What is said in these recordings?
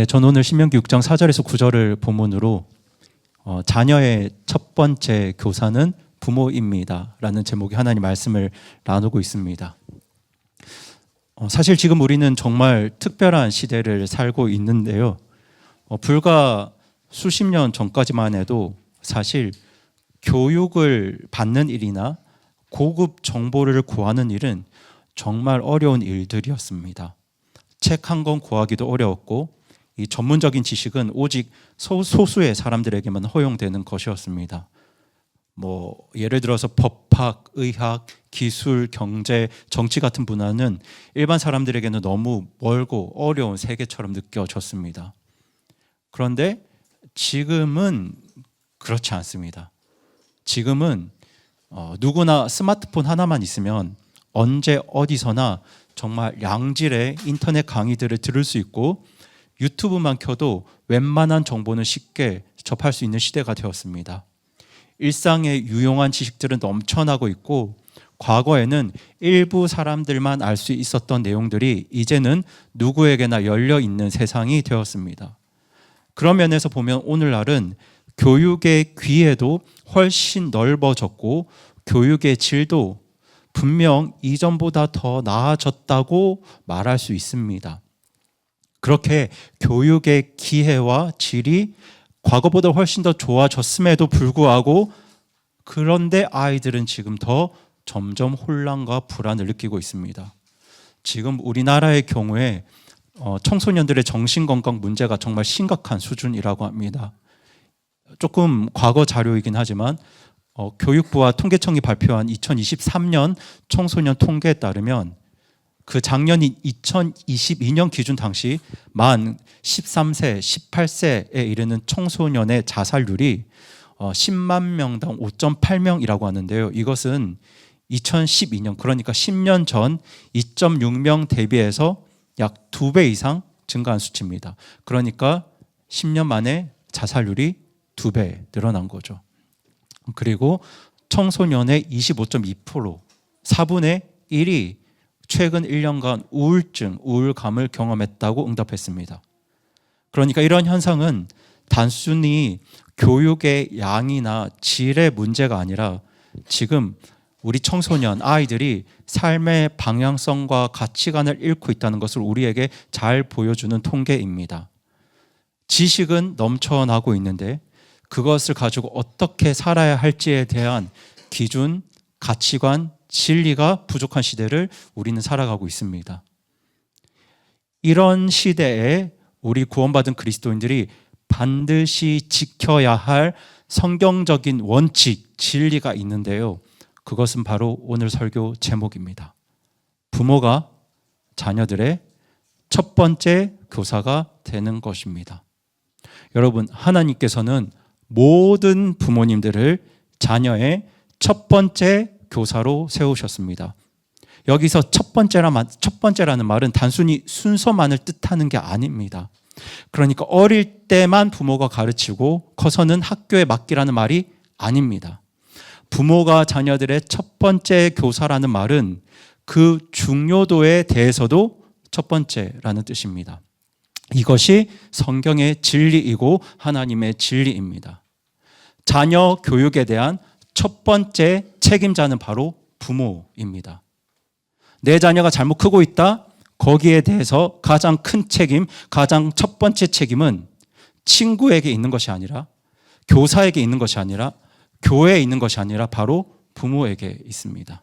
전 오늘 신명기 6장 4절에서 9절을 본문으로 자녀의 첫 번째 교사는 부모입니다 라는 제목의 하나님 말씀을 나누고 있습니다. 사실 지금 우리는 정말 특별한 시대를 살고 있는데요. 불과 수십 년 전까지만 해도 사실 교육을 받는 일이나 고급 정보를 구하는 일은 정말 어려운 일들이었습니다. 책 한 권 구하기도 어려웠고 이 전문적인 지식은 오직 소수의 사람들에게만 허용되는 것이었습니다. 예를 들어서 법학, 의학, 기술, 경제, 정치 같은 분야는 일반 사람들에게는 너무 멀고 어려운 세계처럼 느껴졌습니다. 그런데 지금은 그렇지 않습니다. 지금은 누구나 스마트폰 하나만 있으면 언제 어디서나 정말 양질의 인터넷 강의들을 들을 수 있고 유튜브만 켜도 웬만한 정보는 쉽게 접할 수 있는 시대가 되었습니다. 일상에 유용한 지식들은 넘쳐나고 있고 과거에는 일부 사람들만 알 수 있었던 내용들이 이제는 누구에게나 열려 있는 세상이 되었습니다. 그런 면에서 보면 오늘날은 교육의 귀에도 훨씬 넓어졌고 교육의 질도 분명 이전보다 더 나아졌다고 말할 수 있습니다. 그렇게 교육의 기회와 질이 과거보다 훨씬 더 좋아졌음에도 불구하고 그런데 아이들은 지금 더 점점 혼란과 불안을 느끼고 있습니다. 지금 우리나라의 경우에 청소년들의 정신건강 문제가 정말 심각한 수준이라고 합니다. 조금 과거 자료이긴 하지만 교육부와 통계청이 발표한 2023년 청소년 통계에 따르면 그 작년인 2022년 기준 당시 만 13세, 18세에 이르는 청소년의 자살률이 10만 명당 5.8명이라고 하는데요. 이것은 2012년 그러니까 10년 전 2.6명 대비해서 약 2배 이상 증가한 수치입니다. 그러니까 10년 만에 자살률이 2배 늘어난 거죠. 그리고 청소년의 25.2%, 4분의 1이 최근 1년간 우울증, 우울감을 경험했다고 응답했습니다. 그러니까 이런 현상은 단순히 교육의 양이나 질의 문제가 아니라 지금 우리 청소년, 아이들이 삶의 방향성과 가치관을 잃고 있다는 것을 우리에게 잘 보여주는 통계입니다. 지식은 넘쳐나고 있는데 그것을 가지고 어떻게 살아야 할지에 대한 기준, 가치관, 진리가 부족한 시대를 우리는 살아가고 있습니다. 이런 시대에 우리 구원받은 그리스도인들이 반드시 지켜야 할 성경적인 원칙, 진리가 있는데요. 그것은 바로 오늘 설교 제목입니다. 부모가 자녀들의 첫 번째 교사가 되는 것입니다. 여러분, 하나님께서는 모든 부모님들을 자녀의 첫 번째 교사로 세우셨습니다. 여기서 첫 번째라는 말은 단순히 순서만을 뜻하는 게 아닙니다. 그러니까 어릴 때만 부모가 가르치고 커서는 학교에 맡기라는 말이 아닙니다. 부모가 자녀들의 첫 번째 교사라는 말은 그 중요도에 대해서도 첫 번째라는 뜻입니다. 이것이 성경의 진리이고 하나님의 진리입니다. 자녀 교육에 대한 첫 번째 책임자는 바로 부모입니다. 내 자녀가 잘못 크고 있다? 거기에 대해서 가장 큰 책임, 가장 첫 번째 책임은 친구에게 있는 것이 아니라 교사에게 있는 것이 아니라 교회에 있는 것이 아니라 바로 부모에게 있습니다.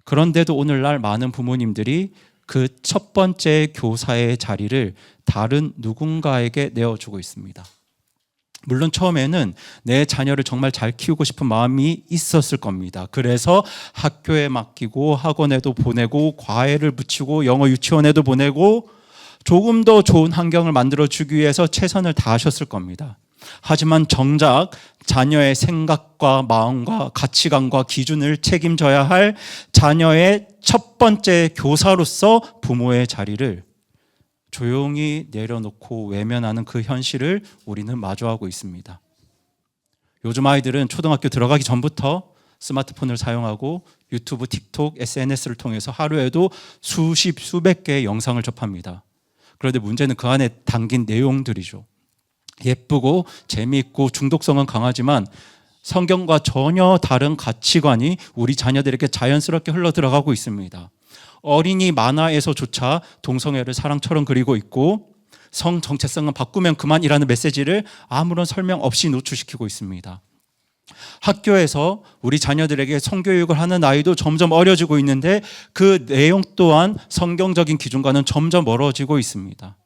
그런데도 오늘날 많은 부모님들이 그 첫 번째 교사의 자리를 다른 누군가에게 내어주고 있습니다. 물론 처음에는 내 자녀를 정말 잘 키우고 싶은 마음이 있었을 겁니다. 그래서 학교에 맡기고 학원에도 보내고 과외를 붙이고 영어 유치원에도 보내고 조금 더 좋은 환경을 만들어주기 위해서 최선을 다하셨을 겁니다. 하지만 정작 자녀의 생각과 마음과 가치관과 기준을 책임져야 할 자녀의 첫 번째 교사로서 부모의 자리를 조용히 내려놓고 외면하는 그 현실을 우리는 마주하고 있습니다. 요즘 아이들은 초등학교 들어가기 전부터 스마트폰을 사용하고 유튜브, 틱톡, SNS를 통해서 하루에도 수십, 수백 개의 영상을 접합니다. 그런데 문제는 그 안에 담긴 내용들이죠. 예쁘고 재미있고 중독성은 강하지만 성경과 전혀 다른 가치관이 우리 자녀들에게 자연스럽게 흘러들어가고 있습니다. 어린이 만화에서조차 동성애를 사랑처럼 그리고 있고 성 정체성은 바꾸면 그만이라는 메시지를 아무런 설명 없이 노출시키고 있습니다. 학교에서 우리 자녀들에게 성교육을 하는 아이도 점점 어려지고 있는데 그 내용 또한 성경적인 기준과는 점점 멀어지고 있습니다.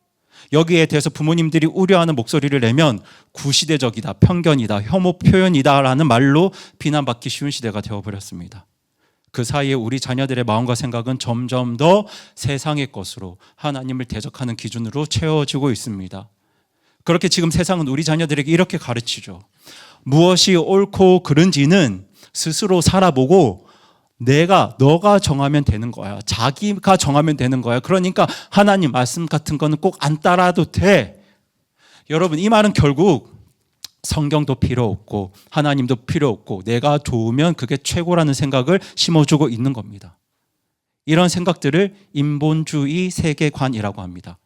여기에 대해서 부모님들이 우려하는 목소리를 내면 구시대적이다, 편견이다, 혐오 표현이다 라는 말로 비난받기 쉬운 시대가 되어버렸습니다. 그 사이에 우리 자녀들의 마음과 생각은 점점 더 세상의 것으로 하나님을 대적하는 기준으로 채워지고 있습니다. 그렇게 지금 세상은 우리 자녀들에게 이렇게 가르치죠. 무엇이 옳고 그른지는 스스로 살아보고 너가 정하면 되는 거야. 자기가 정하면 되는 거야. 그러니까 하나님 말씀 같은 거는 꼭 안 따라도 돼. 여러분, 이 말은 결국 성경도 필요 없고 하나님도 필요 없고 내가 좋으면 그게 최고라는 생각을 심어주고 있는 겁니다. 이런 생각들을 인본주의 세계관이라고 합니다.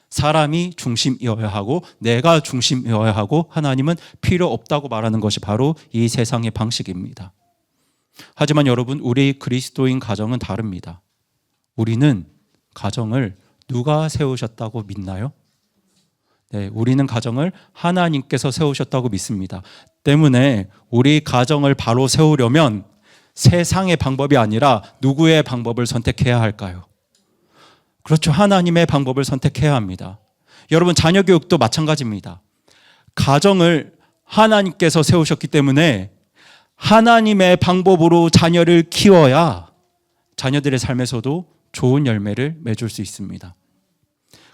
사람이 중심이어야 하고 내가 중심이어야 하고 하나님은 필요 없다고 말하는 것이 바로 이 세상의 방식입니다. 하지만 여러분, 우리 그리스도인 가정은 다릅니다. 우리는 가정을 누가 세우셨다고 믿나요? 네, 우리는 가정을 하나님께서 세우셨다고 믿습니다. 때문에 우리 가정을 바로 세우려면 세상의 방법이 아니라 누구의 방법을 선택해야 할까요? 그렇죠. 하나님의 방법을 선택해야 합니다. 여러분, 자녀 교육도 마찬가지입니다. 가정을 하나님께서 세우셨기 때문에 하나님의 방법으로 자녀를 키워야 자녀들의 삶에서도 좋은 열매를 맺을 수 있습니다.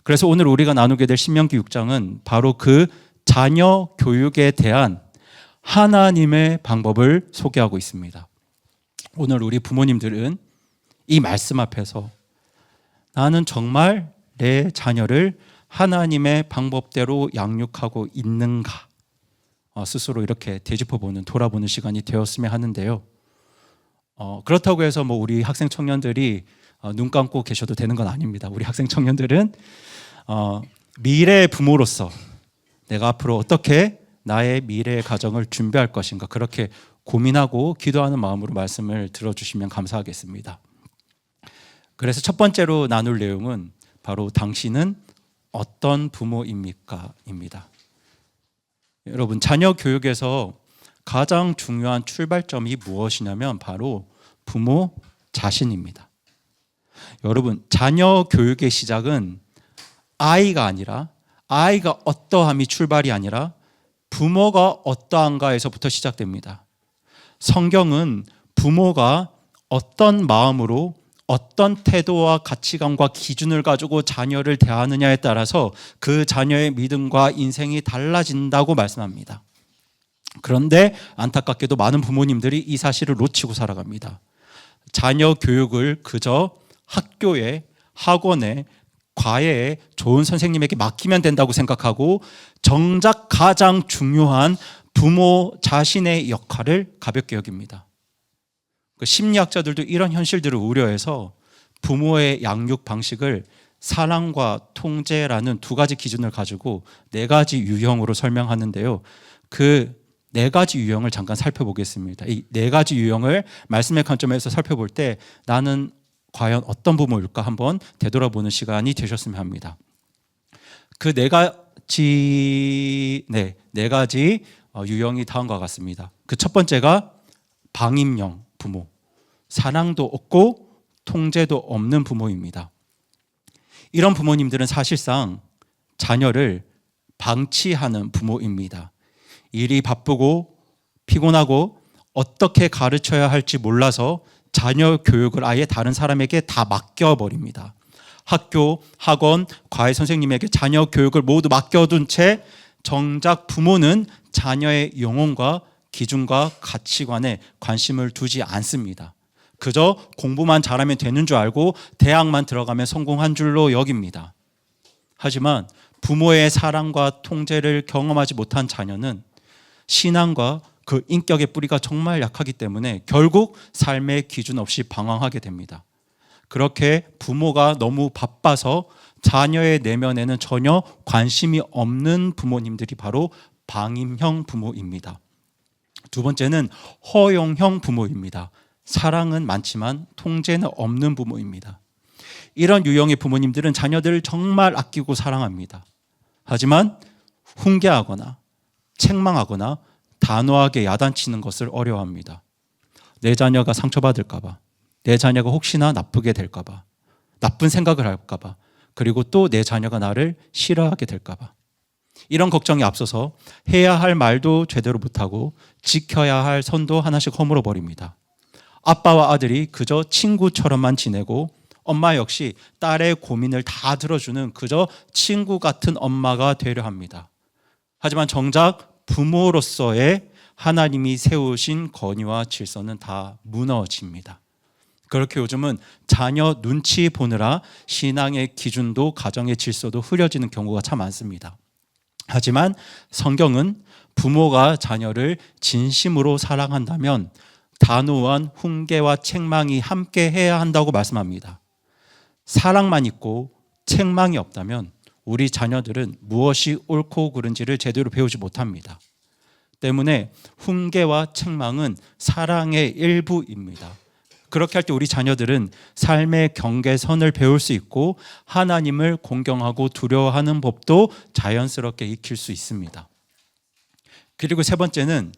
그래서 오늘 우리가 나누게 될 신명기 6장은 바로 그 자녀 교육에 대한 하나님의 방법을 소개하고 있습니다. 오늘 우리 부모님들은 이 말씀 앞에서 나는 정말 내 자녀를 하나님의 방법대로 양육하고 있는가 스스로 이렇게 되짚어보는, 돌아보는 시간이 되었으면 하는데요. 그렇다고 해서 우리 학생 청년들이 눈 감고 계셔도 되는 건 아닙니다. 우리 학생 청년들은 미래의 부모로서 내가 앞으로 어떻게 나의 미래의 가정을 준비할 것인가 그렇게 고민하고 기도하는 마음으로 말씀을 들어주시면 감사하겠습니다. 그래서 첫 번째로 나눌 내용은 바로 당신은 어떤 부모입니까? 입니다. 여러분, 자녀 교육에서 가장 중요한 출발점이 무엇이냐면 바로 부모 자신입니다. 여러분, 자녀 교육의 시작은 아이가 아니라, 아이가 어떠함이 출발이 아니라 부모가 어떠한가에서부터 시작됩니다. 성경은 부모가 어떤 마음으로 어떤 태도와 가치관과 기준을 가지고 자녀를 대하느냐에 따라서 그 자녀의 믿음과 인생이 달라진다고 말씀합니다. 그런데 안타깝게도 많은 부모님들이 이 사실을 놓치고 살아갑니다. 자녀 교육을 그저 학교에, 학원에, 과외에 좋은 선생님에게 맡기면 된다고 생각하고 정작 가장 중요한 부모 자신의 역할을 가볍게 여깁니다. 심리학자들도 이런 현실들을 우려해서 부모의 양육 방식을 사랑과 통제라는 두 가지 기준을 가지고 네 가지 유형으로 설명하는데요. 그 네 가지 유형을 잠깐 살펴보겠습니다. 이 네 가지 유형을 말씀의 관점에서 살펴볼 때 나는 과연 어떤 부모일까 한번 되돌아보는 시간이 되셨으면 합니다. 그 네 가지 유형이 다음과 같습니다. 그 첫 번째가 방임형 부모, 사랑도 없고 통제도 없는 부모입니다. 이런 부모님들은 사실상 자녀를 방치하는 부모입니다. 일이 바쁘고 피곤하고 어떻게 가르쳐야 할지 몰라서 자녀 교육을 아예 다른 사람에게 다 맡겨버립니다. 학교, 학원, 과외 선생님에게 자녀 교육을 모두 맡겨둔 채 정작 부모는 자녀의 영혼과 기준과 가치관에 관심을 두지 않습니다. 그저 공부만 잘하면 되는 줄 알고 대학만 들어가면 성공한 줄로 여깁니다. 하지만 부모의 사랑과 통제를 경험하지 못한 자녀는 신앙과 그 인격의 뿌리가 정말 약하기 때문에 결국 삶의 기준 없이 방황하게 됩니다. 그렇게 부모가 너무 바빠서 자녀의 내면에는 전혀 관심이 없는 부모님들이 바로 방임형 부모입니다. 두 번째는 허용형 부모입니다. 사랑은 많지만 통제는 없는 부모입니다. 이런 유형의 부모님들은 자녀들을 정말 아끼고 사랑합니다. 하지만 훈계하거나 책망하거나 단호하게 야단치는 것을 어려워합니다. 내 자녀가 상처받을까 봐, 내 자녀가 혹시나 나쁘게 될까 봐, 나쁜 생각을 할까 봐, 그리고 또 내 자녀가 나를 싫어하게 될까 봐, 이런 걱정이 앞서서 해야 할 말도 제대로 못하고 지켜야 할 선도 하나씩 허물어 버립니다. 아빠와 아들이 그저 친구처럼만 지내고 엄마 역시 딸의 고민을 다 들어주는 그저 친구 같은 엄마가 되려 합니다. 하지만 정작 부모로서의 하나님이 세우신 권위와 질서는 다 무너집니다. 그렇게 요즘은 자녀 눈치 보느라 신앙의 기준도 가정의 질서도 흐려지는 경우가 참 많습니다. 하지만 성경은 부모가 자녀를 진심으로 사랑한다면 단호한 훈계와 책망이 함께 해야 한다고 말씀합니다. 사랑만 있고 책망이 없다면 우리 자녀들은 무엇이 옳고 그른지를 제대로 배우지 못합니다. 때문에 훈계와 책망은 사랑의 일부입니다. 그렇게 할 때 우리 자녀들은 삶의 경계선을 배울 수 있고 하나님을 공경하고 두려워하는 법도 자연스럽게 익힐 수 있습니다. 그리고 세 번째는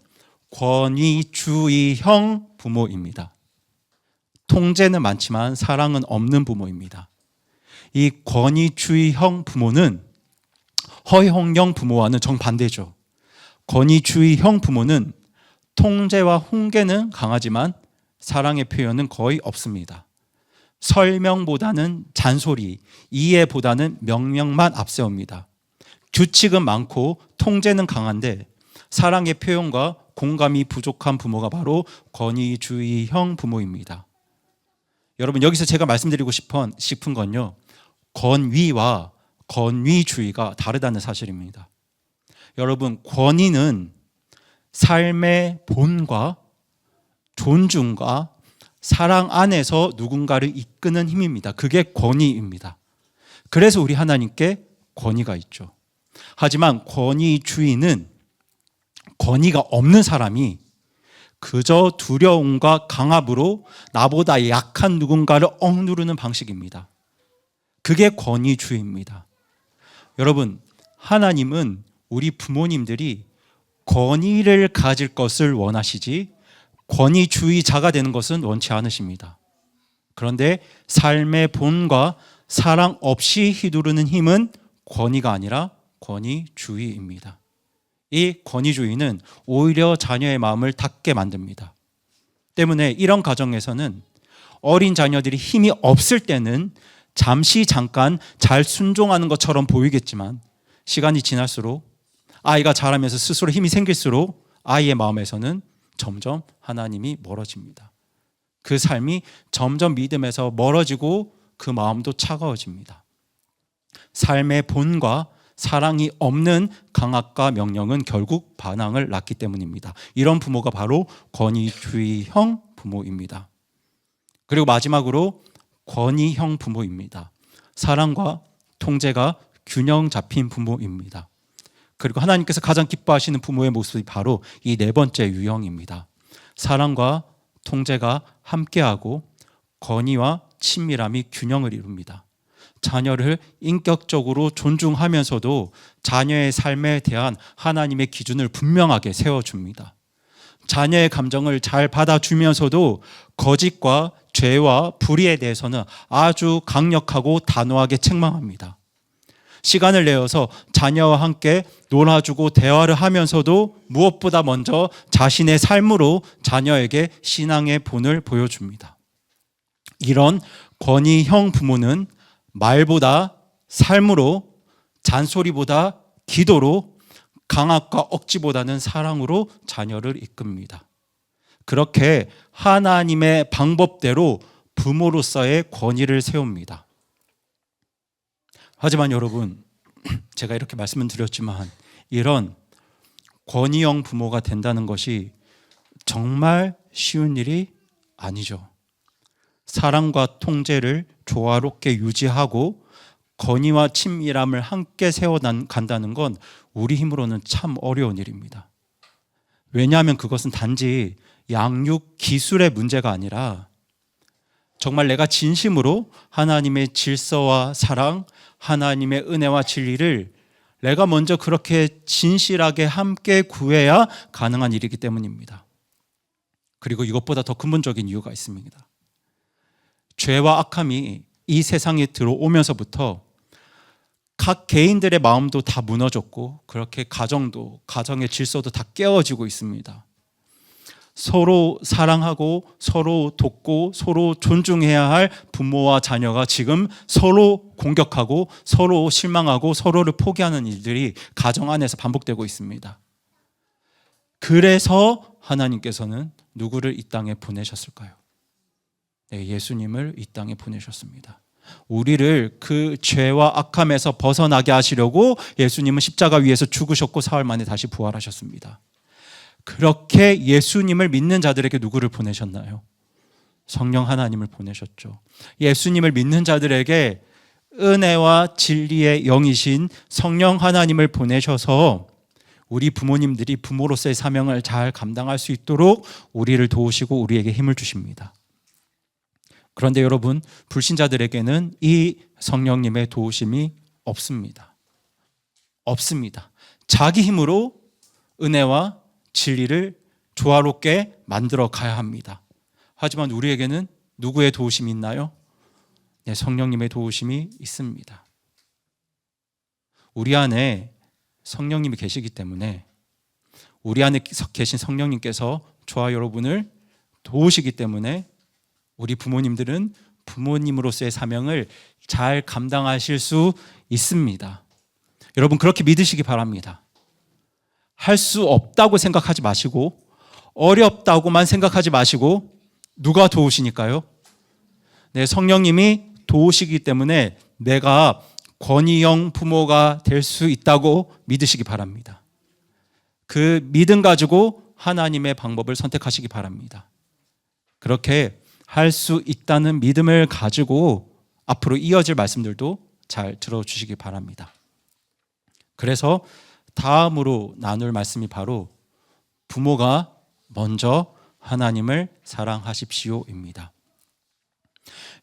권위주의형 부모입니다. 통제는 많지만 사랑은 없는 부모입니다. 이 권위주의형 부모는 허용형 부모와는 정반대죠. 권위주의형 부모는 통제와 훈계는 강하지만 사랑의 표현은 거의 없습니다. 설명보다는 잔소리, 이해보다는 명령만 앞세웁니다. 규칙은 많고 통제는 강한데 사랑의 표현과 공감이 부족한 부모가 바로 권위주의형 부모입니다. 여러분, 여기서 제가 말씀드리고 싶은 건요, 권위와 권위주의가 다르다는 사실입니다. 여러분, 권위는 삶의 본과 존중과 사랑 안에서 누군가를 이끄는 힘입니다. 그게 권위입니다. 그래서 우리 하나님께 권위가 있죠. 하지만 권위주의는 권위가 없는 사람이 그저 두려움과 강압으로 나보다 약한 누군가를 억누르는 방식입니다. 그게 권위주의입니다. 여러분, 하나님은 우리 부모님들이 권위를 가질 것을 원하시지 권위주의자가 되는 것은 원치 않으십니다. 그런데 삶의 본과 사랑 없이 휘두르는 힘은 권위가 아니라 권위주의입니다. 이 권위주의는 오히려 자녀의 마음을 닫게 만듭니다. 때문에 이런 가정에서는 어린 자녀들이 힘이 없을 때는 잠깐 잘 순종하는 것처럼 보이겠지만 시간이 지날수록 아이가 자라면서 스스로 힘이 생길수록 아이의 마음에서는 점점 하나님이 멀어집니다. 그 삶이 점점 믿음에서 멀어지고 그 마음도 차가워집니다. 삶의 본과 사랑이 없는 강압과 명령은 결국 반항을 낳기 때문입니다. 이런 부모가 바로 권위주의형 부모입니다. 그리고 마지막으로 권위형 부모입니다. 사랑과 통제가 균형 잡힌 부모입니다. 그리고 하나님께서 가장 기뻐하시는 부모의 모습이 바로 이 네 번째 유형입니다. 사랑과 통제가 함께하고 권위와 친밀함이 균형을 이룹니다. 자녀를 인격적으로 존중하면서도 자녀의 삶에 대한 하나님의 기준을 분명하게 세워줍니다. 자녀의 감정을 잘 받아주면서도 거짓과 죄와 불의에 대해서는 아주 강력하고 단호하게 책망합니다. 시간을 내어서 자녀와 함께 놀아주고 대화를 하면서도 무엇보다 먼저 자신의 삶으로 자녀에게 신앙의 본을 보여줍니다. 이런 권위형 부모는 말보다 삶으로, 잔소리보다 기도로, 강압과 억지보다는 사랑으로 자녀를 이끕니다. 그렇게 하나님의 방법대로 부모로서의 권위를 세웁니다. 하지만 여러분, 제가 이렇게 말씀을 드렸지만 이런 권위형 부모가 된다는 것이 정말 쉬운 일이 아니죠. 사랑과 통제를 조화롭게 유지하고 건의와 친밀함을 함께 세워간다는 건 우리 힘으로는 참 어려운 일입니다. 왜냐하면 그것은 단지 양육 기술의 문제가 아니라 정말 내가 진심으로 하나님의 질서와 사랑, 하나님의 은혜와 진리를 내가 먼저 그렇게 진실하게 함께 구해야 가능한 일이기 때문입니다. 그리고 이것보다 더 근본적인 이유가 있습니다. 죄와 악함이 이 세상에 들어오면서부터 각 개인들의 마음도 다 무너졌고 그렇게 가정의 질서도 다 깨어지고 있습니다. 서로 사랑하고 서로 돕고 서로 존중해야 할 부모와 자녀가 지금 서로 공격하고 서로 실망하고 서로를 포기하는 일들이 가정 안에서 반복되고 있습니다. 그래서 하나님께서는 누구를 이 땅에 보내셨을까요? 네, 예수님을 이 땅에 보내셨습니다. 우리를 그 죄와 악함에서 벗어나게 하시려고 예수님은 십자가 위에서 죽으셨고 사흘 만에 다시 부활하셨습니다. 그렇게 예수님을 믿는 자들에게 누구를 보내셨나요? 성령 하나님을 보내셨죠. 예수님을 믿는 자들에게 은혜와 진리의 영이신 성령 하나님을 보내셔서 우리 부모님들이 부모로서의 사명을 잘 감당할 수 있도록 우리를 도우시고 우리에게 힘을 주십니다. 그런데 여러분, 불신자들에게는 이 성령님의 도우심이 없습니다. 자기 힘으로 은혜와 진리를 조화롭게 만들어 가야 합니다. 하지만 우리에게는 누구의 도우심이 있나요? 네, 성령님의 도우심이 있습니다. 우리 안에 성령님이 계시기 때문에 우리 안에 계신 성령님께서 저와 여러분을 도우시기 때문에 우리 부모님들은 부모님으로서의 사명을 잘 감당하실 수 있습니다. 여러분, 그렇게 믿으시기 바랍니다. 할 수 없다고 생각하지 마시고 어렵다고만 생각하지 마시고 누가 도우시니까요? 네, 성령님이 도우시기 때문에 내가 권위형 부모가 될 수 있다고 믿으시기 바랍니다. 그 믿음 가지고 하나님의 방법을 선택하시기 바랍니다. 그렇게 할 수 있다는 믿음을 가지고 앞으로 이어질 말씀들도 잘 들어주시기 바랍니다. 그래서 다음으로 나눌 말씀이 바로 부모가 먼저 하나님을 사랑하십시오입니다.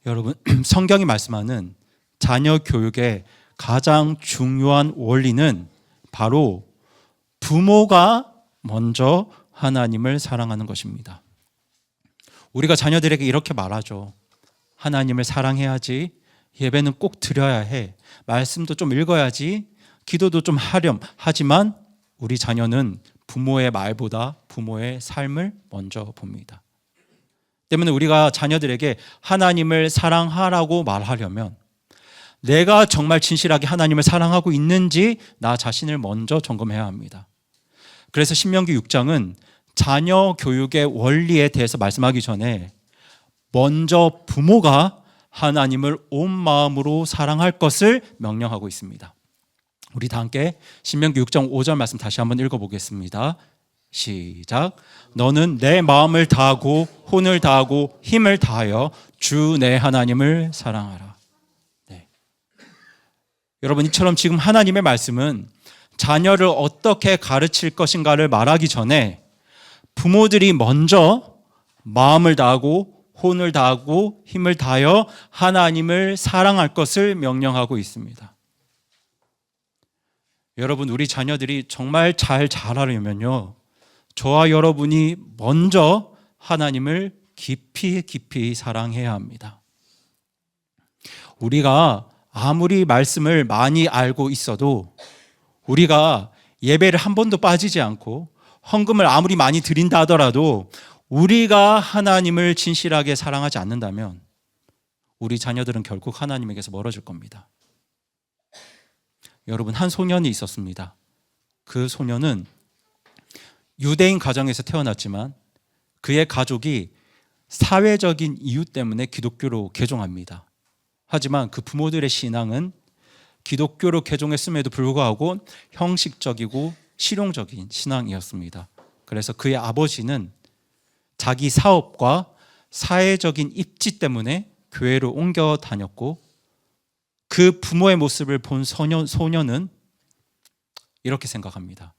여러분, 성경이 말씀하는 자녀 교육의 가장 중요한 원리는 바로 부모가 먼저 하나님을 사랑하는 것입니다. 우리가 자녀들에게 이렇게 말하죠. 하나님을 사랑해야지, 예배는 꼭 드려야 해, 말씀도 좀 읽어야지, 기도도 좀 하렴. 하지만 우리 자녀는 부모의 말보다 부모의 삶을 먼저 봅니다. 때문에 우리가 자녀들에게 하나님을 사랑하라고 말하려면 내가 정말 진실하게 하나님을 사랑하고 있는지 나 자신을 먼저 점검해야 합니다. 그래서 신명기 6장은 자녀 교육의 원리에 대해서 말씀하기 전에 먼저 부모가 하나님을 온 마음으로 사랑할 것을 명령하고 있습니다. 우리 다 함께 신명기 6장 5절 말씀 다시 한번 읽어보겠습니다. 시작. 너는 내 마음을 다하고 혼을 다하고 힘을 다하여 주 내 하나님을 사랑하라. 네. 여러분, 이처럼 지금 하나님의 말씀은 자녀를 어떻게 가르칠 것인가를 말하기 전에 부모들이 먼저 마음을 다하고 혼을 다하고 힘을 다하여 하나님을 사랑할 것을 명령하고 있습니다. 여러분, 우리 자녀들이 정말 잘 자라려면요, 저와 여러분이 먼저 하나님을 깊이 사랑해야 합니다. 우리가 아무리 말씀을 많이 알고 있어도, 우리가 예배를 한 번도 빠지지 않고 헌금을 아무리 많이 드린다 하더라도 우리가 하나님을 진실하게 사랑하지 않는다면 우리 자녀들은 결국 하나님에게서 멀어질 겁니다. 여러분, 한 소년이 있었습니다. 그 소년은 유대인 가정에서 태어났지만 그의 가족이 사회적인 이유 때문에 기독교로 개종합니다. 하지만 그 부모들의 신앙은 기독교로 개종했음에도 불구하고 형식적이고 실용적인 신앙이었습니다. 그래서 그의 아버지는 자기 사업과 사회적인 입지 때문에 교회로 옮겨 다녔고 그 부모의 모습을 본 소년은 이렇게 생각합니다.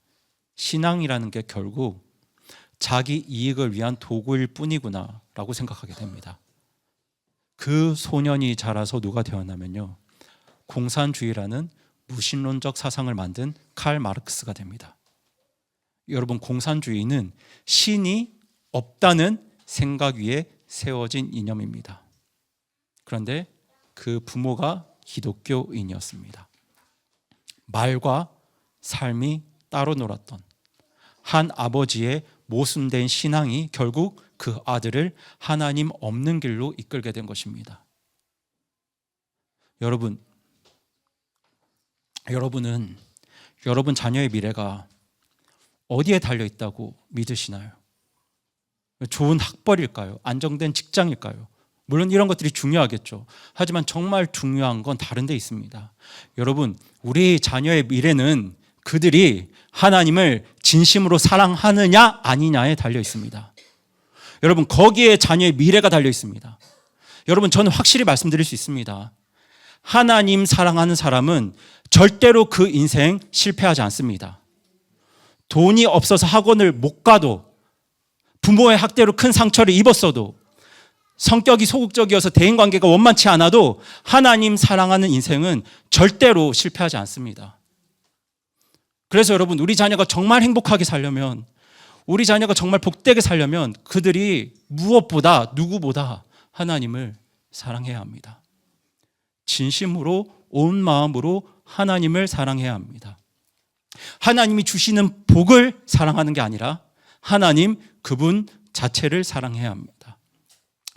신앙이라는 게 결국 자기 이익을 위한 도구일 뿐이구나 라고 생각하게 됩니다. 그 소년이 자라서 누가 되었냐면요, 공산주의라는 무신론적 사상을 만든 칼 마르크스가 됩니다. 여러분, 공산주의는 신이 없다는 생각 위에 세워진 이념입니다. 그런데 그 부모가 기독교인이었습니다. 말과 삶이 따로 놀았던 한 아버지의 모순된 신앙이 결국 그 아들을 하나님 없는 길로 이끌게 된 것입니다. 여러분은 여러분 자녀의 미래가 어디에 달려 있다고 믿으시나요? 좋은 학벌일까요? 안정된 직장일까요? 물론 이런 것들이 중요하겠죠. 하지만 정말 중요한 건 다른 데 있습니다. 여러분, 우리 자녀의 미래는 그들이 하나님을 진심으로 사랑하느냐 아니냐에 달려 있습니다. 여러분, 거기에 자녀의 미래가 달려 있습니다. 여러분, 저는 확실히 말씀드릴 수 있습니다. 하나님 사랑하는 사람은 절대로 그 인생 실패하지 않습니다. 돈이 없어서 학원을 못 가도, 부모의 학대로 큰 상처를 입었어도, 성격이 소극적이어서 대인관계가 원만치 않아도 하나님 사랑하는 인생은 절대로 실패하지 않습니다. 그래서 여러분, 우리 자녀가 정말 행복하게 살려면, 우리 자녀가 정말 복되게 살려면 그들이 무엇보다 누구보다 하나님을 사랑해야 합니다. 진심으로 온 마음으로 하나님을 사랑해야 합니다. 하나님이 주시는 복을 사랑하는 게 아니라 하나님 그분 자체를 사랑해야 합니다.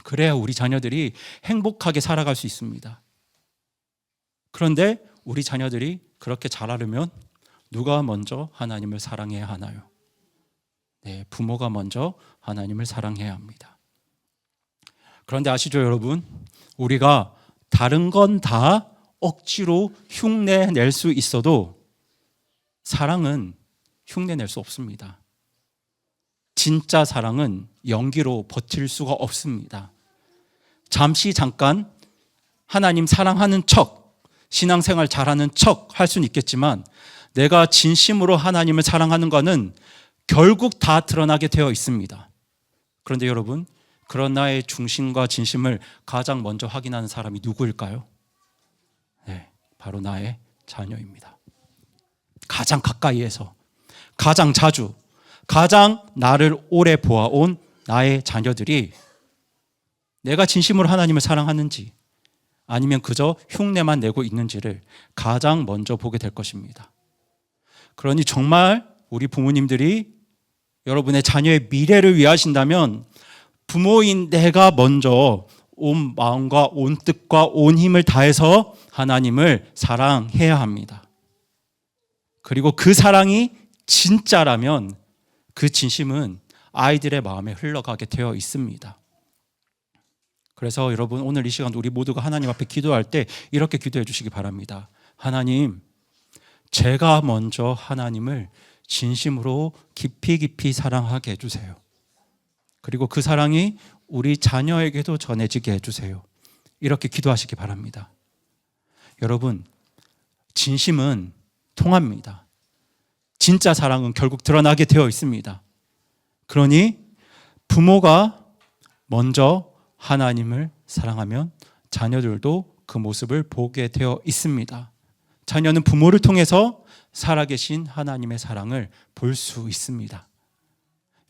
그래야 우리 자녀들이 행복하게 살아갈 수 있습니다. 그런데 우리 자녀들이 그렇게 자라려면 누가 먼저 하나님을 사랑해야 하나요? 네, 부모가 먼저 하나님을 사랑해야 합니다. 그런데 아시죠, 여러분? 우리가 다른 건 다 억지로 흉내낼 수 있어도 사랑은 흉내낼 수 없습니다. 진짜 사랑은 연기로 버틸 수가 없습니다. 잠깐 하나님 사랑하는 척, 신앙생활 잘하는 척 할 수는 있겠지만 내가 진심으로 하나님을 사랑하는 것은 결국 다 드러나게 되어 있습니다. 그런데 여러분, 그런 나의 중심과 진심을 가장 먼저 확인하는 사람이 누구일까요? 네, 바로 나의 자녀입니다. 가장 가까이에서, 가장 자주, 가장 나를 오래 보아온 나의 자녀들이 내가 진심으로 하나님을 사랑하는지 아니면 그저 흉내만 내고 있는지를 가장 먼저 보게 될 것입니다. 그러니 정말 우리 부모님들이 여러분의 자녀의 미래를 위하신다면 부모인 내가 먼저 온 마음과 온 뜻과 온 힘을 다해서 하나님을 사랑해야 합니다. 그리고 그 사랑이 진짜라면 그 진심은 아이들의 마음에 흘러가게 되어 있습니다. 그래서 여러분, 오늘 이 시간 우리 모두가 하나님 앞에 기도할 때 이렇게 기도해 주시기 바랍니다. 하나님, 제가 먼저 하나님을 진심으로 깊이 사랑하게 해주세요. 그리고 그 사랑이 우리 자녀에게도 전해지게 해주세요. 이렇게 기도하시기 바랍니다. 여러분, 진심은 통합니다. 진짜 사랑은 결국 드러나게 되어 있습니다. 그러니 부모가 먼저 하나님을 사랑하면 자녀들도 그 모습을 보게 되어 있습니다. 자녀는 부모를 통해서 살아계신 하나님의 사랑을 볼 수 있습니다.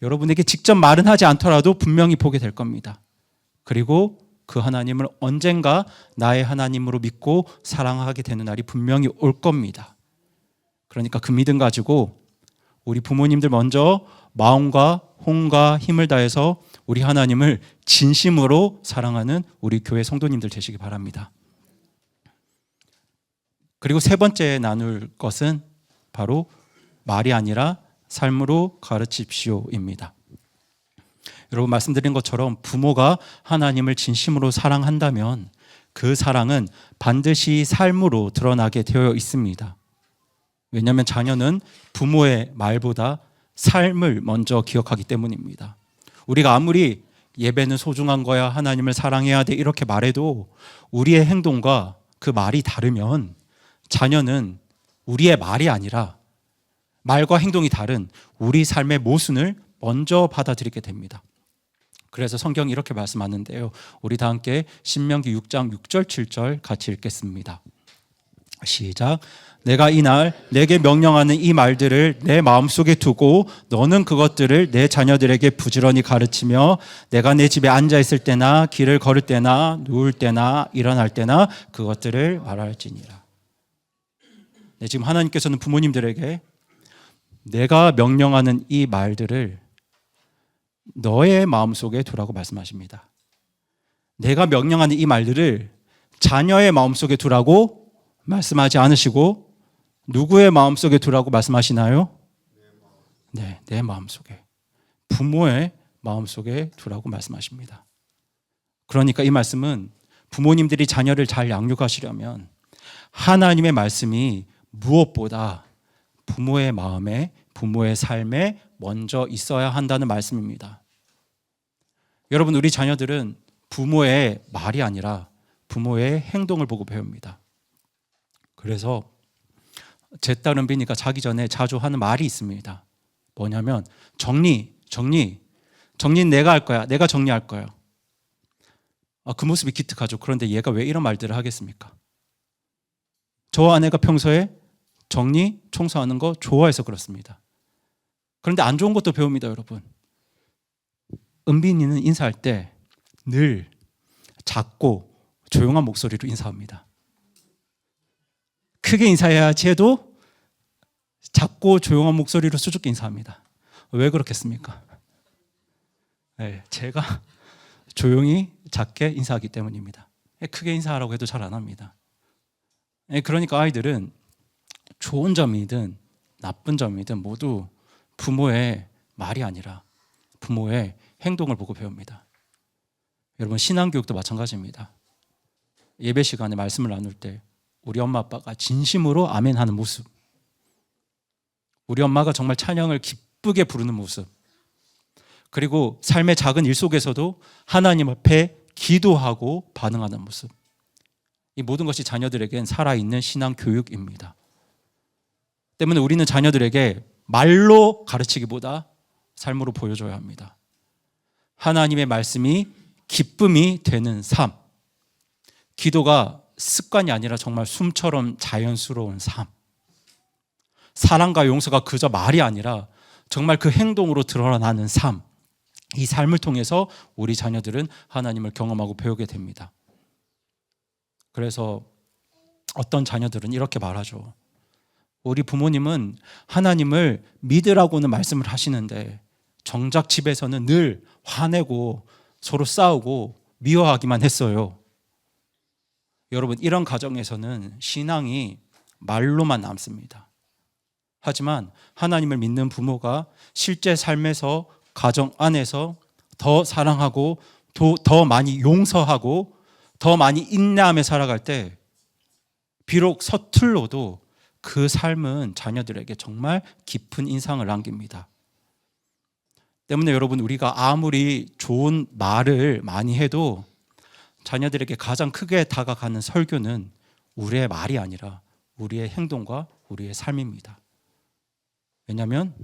여러분에게 직접 말은 하지 않더라도 분명히 보게 될 겁니다. 그리고 그 하나님을 언젠가 나의 하나님으로 믿고 사랑하게 되는 날이 분명히 올 겁니다. 그러니까 그 믿음 가지고 우리 부모님들 먼저 마음과 혼과 힘을 다해서 우리 하나님을 진심으로 사랑하는 우리 교회 성도님들 되시기 바랍니다. 그리고 세 번째 나눌 것은 바로 말이 아니라 삶으로 가르치십시오입니다. 여러분, 말씀드린 것처럼 부모가 하나님을 진심으로 사랑한다면 그 사랑은 반드시 삶으로 드러나게 되어 있습니다. 왜냐하면 자녀는 부모의 말보다 삶을 먼저 기억하기 때문입니다. 우리가 아무리 예배는 소중한 거야, 하나님을 사랑해야 돼 이렇게 말해도 우리의 행동과 그 말이 다르면 자녀는 우리의 말이 아니라 말과 행동이 다른 우리 삶의 모순을 먼저 받아들이게 됩니다. 그래서 성경이 이렇게 말씀하는데요. 우리 다 함께 신명기 6장 6절 7절 같이 읽겠습니다. 시작. 내가 이날 내게 명령하는 이 말들을 내 마음속에 두고 너는 그것들을 내 자녀들에게 부지런히 가르치며 내가 내 집에 앉아 있을 때나 길을 걸을 때나 누울 때나 일어날 때나 그것들을 말할지니라. 네, 지금 하나님께서는 부모님들에게 내가 명령하는 이 말들을 너의 마음속에 두라고 말씀하십니다. 내가 명령하는 이 말들을 자녀의 마음속에 두라고 말씀하지 않으시고 누구의 마음속에 두라고 말씀하시나요? 네, 내 마음속에, 부모의 마음속에 두라고 말씀하십니다. 그러니까 이 말씀은 부모님들이 자녀를 잘 양육하시려면 하나님의 말씀이 무엇보다 부모의 마음에, 부모의 삶에 먼저 있어야 한다는 말씀입니다. 여러분, 우리 자녀들은 부모의 말이 아니라 부모의 행동을 보고 배웁니다. 그래서 제 딸 은빈이가 자기 전에 자주 하는 말이 있습니다. 뭐냐면 정리는 내가 할 거야. 내가 정리할 거야. 그 모습이 기특하죠. 그런데 얘가 왜 이런 말들을 하겠습니까? 저 아내가 평소에 정리, 청소하는 거 좋아해서 그렇습니다. 그런데 안 좋은 것도 배웁니다, 여러분. 은빈이는 인사할 때 늘 작고 조용한 목소리로 인사합니다. 크게 인사해야지 해도 작고 조용한 목소리로 수줍게 인사합니다. 왜 그렇겠습니까? 네, 제가 조용히 작게 인사하기 때문입니다. 크게 인사하라고 해도 잘 안 합니다. 그러니까 아이들은 좋은 점이든 나쁜 점이든 모두 부모의 말이 아니라 부모의 행동을 보고 배웁니다. 여러분, 신앙교육도 마찬가지입니다. 예배 시간에 말씀을 나눌 때 우리 엄마 아빠가 진심으로 아멘 하는 모습, 우리 엄마가 정말 찬양을 기쁘게 부르는 모습, 그리고 삶의 작은 일 속에서도 하나님 앞에 기도하고 반응하는 모습, 이 모든 것이 자녀들에겐 살아있는 신앙 교육입니다. 때문에 우리는 자녀들에게 말로 가르치기보다 삶으로 보여줘야 합니다. 하나님의 말씀이 기쁨이 되는 삶, 기도가 습관이 아니라 정말 숨처럼 자연스러운 삶, 사랑과 용서가 그저 말이 아니라 정말 그 행동으로 드러나는 삶, 이 삶을 통해서 우리 자녀들은 하나님을 경험하고 배우게 됩니다. 그래서 어떤 자녀들은 이렇게 말하죠. 우리 부모님은 하나님을 믿으라고는 말씀을 하시는데 정작 집에서는 늘 화내고 서로 싸우고 미워하기만 했어요. 여러분, 이런 가정에서는 신앙이 말로만 남습니다. 하지만 하나님을 믿는 부모가 실제 삶에서, 가정 안에서 더 사랑하고 더 많이 용서하고 더 많이 인내하며 살아갈 때 비록 서툴러도 그 삶은 자녀들에게 정말 깊은 인상을 남깁니다. 때문에 여러분, 우리가 아무리 좋은 말을 많이 해도 자녀들에게 가장 크게 다가가는 설교는 우리의 말이 아니라 우리의 행동과 우리의 삶입니다. 왜냐하면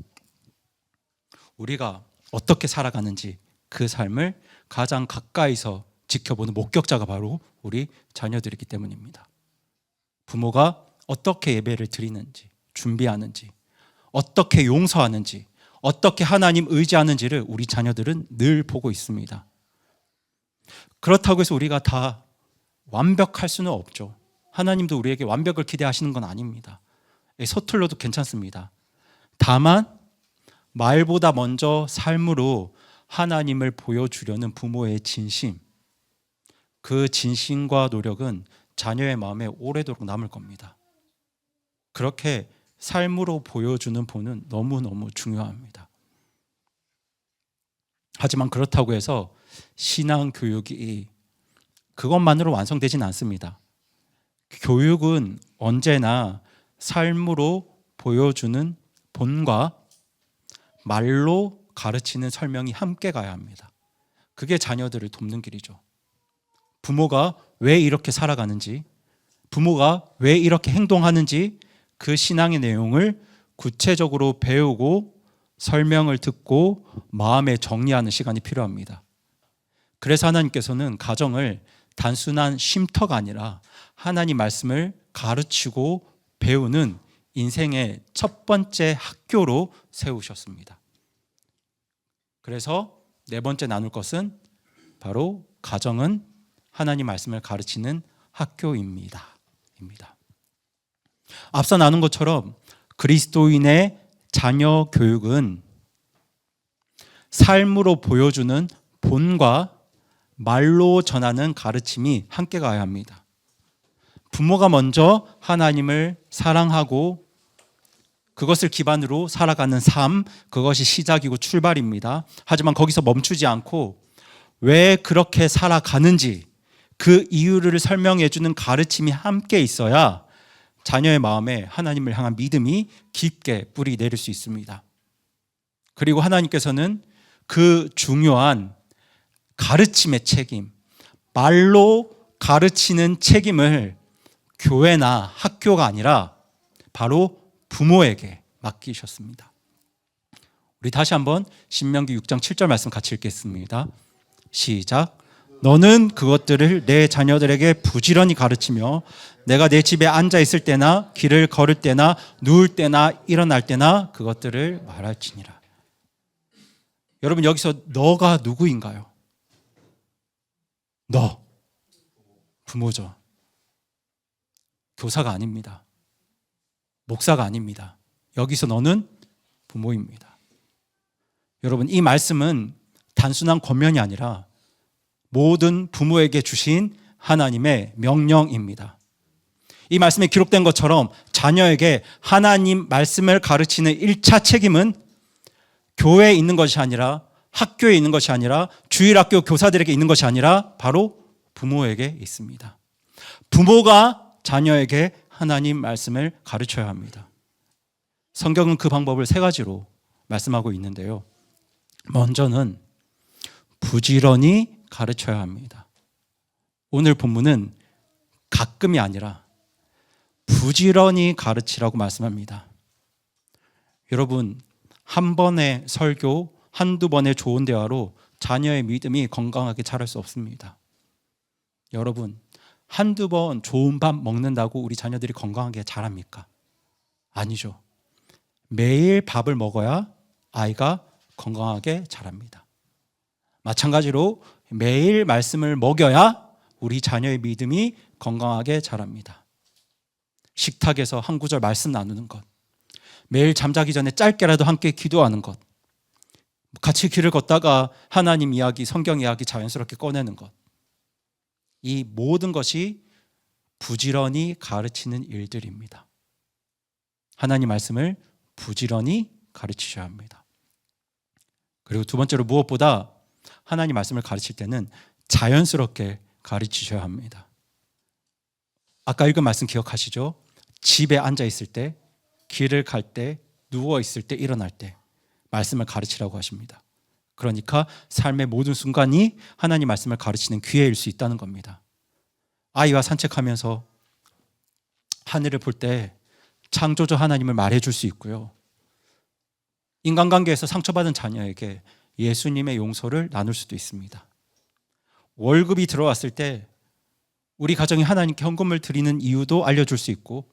우리가 어떻게 살아가는지 그 삶을 가장 가까이서 지켜보는 목격자가 바로 우리 자녀들이기 때문입니다. 부모가 어떻게 예배를 드리는지, 준비하는지, 어떻게 용서하는지, 어떻게 하나님 의지하는지를 우리 자녀들은 늘 보고 있습니다. 그렇다고 해서 우리가 다 완벽할 수는 없죠. 하나님도 우리에게 완벽을 기대하시는 건 아닙니다. 서툴러도 괜찮습니다. 다만 말보다 먼저 삶으로 하나님을 보여주려는 부모의 진심, 그 진심과 노력은 자녀의 마음에 오래도록 남을 겁니다. 그렇게 삶으로 보여주는 본은 너무너무 중요합니다. 하지만 그렇다고 해서 신앙 교육이 그것만으로 완성되지는 않습니다. 교육은 언제나 삶으로 보여주는 본과 말로 가르치는 설명이 함께 가야 합니다. 그게 자녀들을 돕는 길이죠. 부모가 왜 이렇게 살아가는지, 부모가 왜 이렇게 행동하는지 그 신앙의 내용을 구체적으로 배우고 설명을 듣고 마음에 정리하는 시간이 필요합니다. 그래서 하나님께서는 가정을 단순한 쉼터가 아니라 하나님 말씀을 가르치고 배우는 인생의 첫 번째 학교로 세우셨습니다. 그래서 네 번째 나눌 것은 바로 가정은 하나님 말씀을 가르치는 학교입니다. 앞서 나눈 것처럼 그리스도인의 자녀 교육은 삶으로 보여주는 본과 말로 전하는 가르침이 함께 가야 합니다. 부모가 먼저 하나님을 사랑하고 그것을 기반으로 살아가는 삶, 그것이 시작이고 출발입니다. 하지만 거기서 멈추지 않고 왜 그렇게 살아가는지 그 이유를 설명해 주는 가르침이 함께 있어야 자녀의 마음에 하나님을 향한 믿음이 깊게 뿌리 내릴 수 있습니다. 그리고 하나님께서는 그 중요한 가르침의 책임, 말로 가르치는 책임을 교회나 학교가 아니라 바로 부모에게 맡기셨습니다. 우리 다시 한번 신명기 6장 7절 말씀 같이 읽겠습니다. 시작. 너는 그것들을 내 자녀들에게 부지런히 가르치며 내가 내 집에 앉아 있을 때나 길을 걸을 때나 누울 때나 일어날 때나 그것들을 말할지니라. 여러분, 여기서 너가 누구인가요? 너 부모죠. 교사가 아닙니다. 목사가 아닙니다. 여기서 너는 부모입니다. 여러분, 이 말씀은 단순한 권면이 아니라 모든 부모에게 주신 하나님의 명령입니다. 이 말씀에 기록된 것처럼 자녀에게 하나님 말씀을 가르치는 1차 책임은 교회에 있는 것이 아니라 학교에 있는 것이 아니라 주일학교 교사들에게 있는 것이 아니라 바로 부모에게 있습니다. 부모가 자녀에게 하나님 말씀을 가르쳐야 합니다. 성경은 그 방법을 세 가지로 말씀하고 있는데요. 먼저는 부지런히 가르쳐야 합니다. 오늘 본문은 가끔이 아니라 부지런히 가르치라고 말씀합니다. 여러분, 한 번의 설교, 한두 번의 좋은 대화로 자녀의 믿음이 건강하게 자랄 수 없습니다. 여러분, 한두 번 좋은 밥 먹는다고 우리 자녀들이 건강하게 자랍니까? 아니죠. 매일 밥을 먹어야 아이가 건강하게 자랍니다. 마찬가지로 매일 말씀을 먹여야 우리 자녀의 믿음이 건강하게 자랍니다. 식탁에서 한 구절 말씀 나누는 것, 매일 잠자기 전에 짧게라도 함께 기도하는 것, 같이 길을 걷다가 하나님 이야기, 성경 이야기 자연스럽게 꺼내는 것, 이 모든 것이 부지런히 가르치는 일들입니다. 하나님 말씀을 부지런히 가르치셔야 합니다. 그리고 두 번째로 무엇보다 하나님 말씀을 가르칠 때는 자연스럽게 가르치셔야 합니다. 아까 읽은 말씀 기억하시죠? 집에 앉아 있을 때, 길을 갈 때, 누워 있을 때, 일어날 때 말씀을 가르치라고 하십니다. 그러니까 삶의 모든 순간이 하나님 말씀을 가르치는 기회일 수 있다는 겁니다. 아이와 산책하면서 하늘을 볼 때 창조주 하나님을 말해줄 수 있고요. 인간관계에서 상처받은 자녀에게 예수님의 용서를 나눌 수도 있습니다. 월급이 들어왔을 때 우리 가정이 하나님께 헌금을 드리는 이유도 알려줄 수 있고,